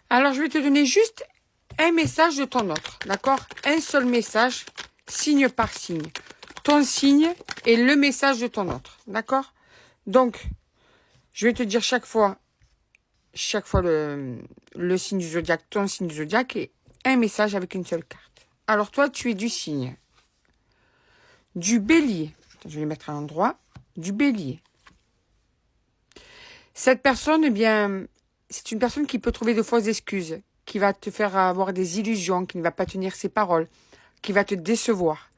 Alors, je vais te donner juste un message de ton autre, d'accord? Un seul message, signe par signe. Ton signe et le message de ton autre, d'accord? Donc, je vais te dire chaque fois le signe du zodiaque, ton signe du zodiaque et un message avec une seule carte. Alors, toi, tu es du signe du bélier. Je vais les mettre à l'endroit. Du bélier. Cette personne, eh bien, c'est une personne qui peut trouver de fausses excuses, qui va te faire avoir des illusions, qui ne va pas tenir ses paroles, qui va te décevoir.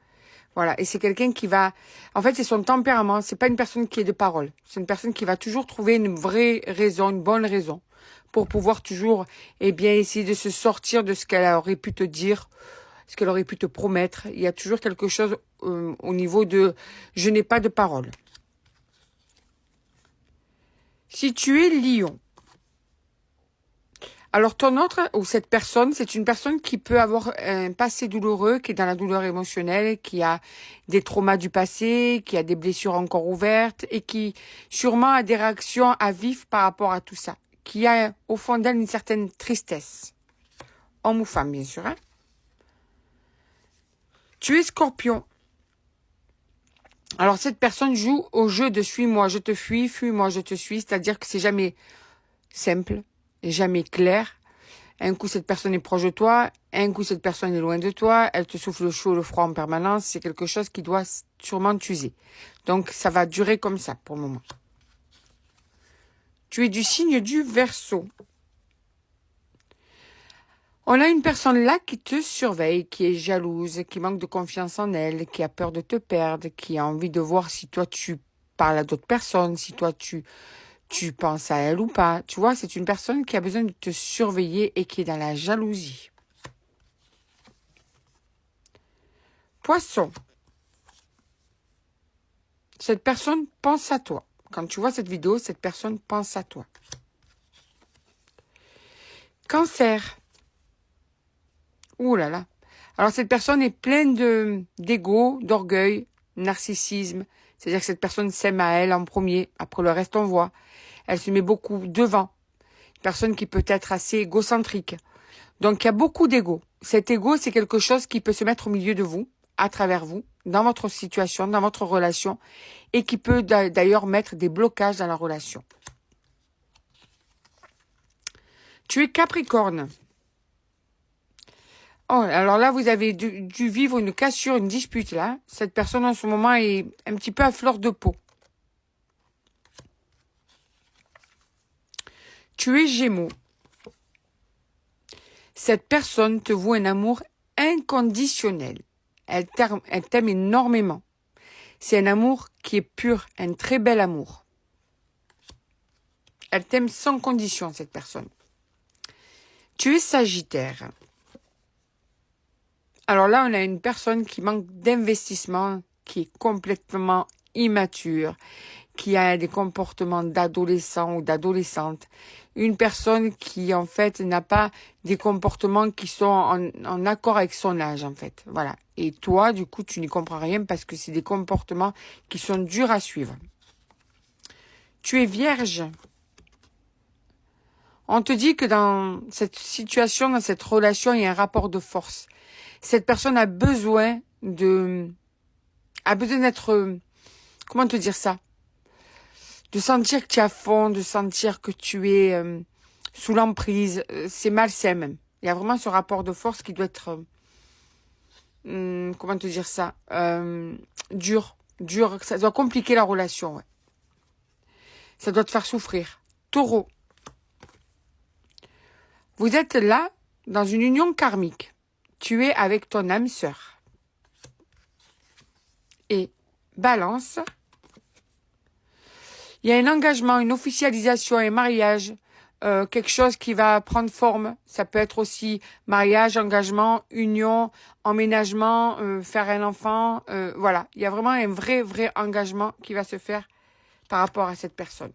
Voilà. Et c'est quelqu'un qui va, en fait, c'est son tempérament. C'est pas une personne qui est de parole. C'est une personne qui va toujours trouver une vraie raison, une bonne raison, pour pouvoir toujours, eh bien, essayer de se sortir de ce qu'elle aurait pu te dire, ce qu'elle aurait pu te promettre. Il y a toujours quelque chose au niveau de « je n'ai pas de parole ». Si tu es lion, alors ton autre ou cette personne, c'est une personne qui peut avoir un passé douloureux, qui est dans la douleur émotionnelle, qui a des traumas du passé, qui a des blessures encore ouvertes et qui sûrement a des réactions à vif par rapport à tout ça, qui a au fond d'elle une certaine tristesse. Homme ou femme, bien sûr. Hein? Tu es scorpion. Alors cette personne joue au jeu de suis-moi, je te fuis, fuis-moi, je te suis, c'est-à-dire que c'est jamais simple, jamais clair. Un coup, cette personne est proche de toi, un coup, cette personne est loin de toi, elle te souffle le chaud, le froid en permanence, c'est quelque chose qui doit sûrement t'user. Donc ça va durer comme ça pour le moment. Tu es du signe du Verseau. On a une personne là qui te surveille, qui est jalouse, qui manque de confiance en elle, qui a peur de te perdre, qui a envie de voir si toi tu parles à d'autres personnes, si toi tu penses à elle ou pas. Tu vois, c'est une personne qui a besoin de te surveiller et qui est dans la jalousie. Poisson. Cette personne pense à toi. Quand tu vois cette vidéo, cette personne pense à toi. Cancer. Ouh là là. Alors cette personne est pleine d'ego, d'orgueil, narcissisme. C'est-à-dire que cette personne s'aime à elle en premier. Après le reste, on voit. Elle se met beaucoup devant. Une personne qui peut être assez égocentrique. Donc il y a beaucoup d'ego. Cet ego, c'est quelque chose qui peut se mettre au milieu de vous, à travers vous, dans votre situation, dans votre relation, et qui peut d'ailleurs mettre des blocages dans la relation. Tu es Capricorne. Oh, alors là, vous avez dû vivre une cassure, une dispute là. Cette personne en ce moment est un petit peu à fleur de peau. Tu es Gémeaux. Cette personne te voue un amour inconditionnel. Elle t'aime énormément. C'est un amour qui est pur, un très bel amour. Elle t'aime sans condition, cette personne. Tu es Sagittaire. Alors là, on a une personne qui manque d'investissement, qui est complètement immature, qui a des comportements d'adolescent ou d'adolescente. Une personne qui, en fait, n'a pas des comportements qui sont en accord avec son âge, en fait. Voilà. Et toi, du coup, tu n'y comprends rien parce que c'est des comportements qui sont durs à suivre. Tu es vierge. On te dit que dans cette situation, dans cette relation, il y a un rapport de force. Cette personne a besoin d'être, comment te dire ça? De sentir que tu es à fond, de sentir que tu es sous l'emprise. C'est malsain même. Il y a vraiment ce rapport de force qui doit être, comment te dire ça? Dur. Ça doit compliquer la relation. Ouais. Ça doit te faire souffrir. Taureau. Vous êtes là, dans une union karmique. Tu es avec ton âme sœur. Et Balance. Il y a un engagement, une officialisation, un mariage, quelque chose qui va prendre forme. Ça peut être aussi mariage, engagement, union, emménagement, faire un enfant. Voilà, il y a vraiment un vrai engagement qui va se faire par rapport à cette personne.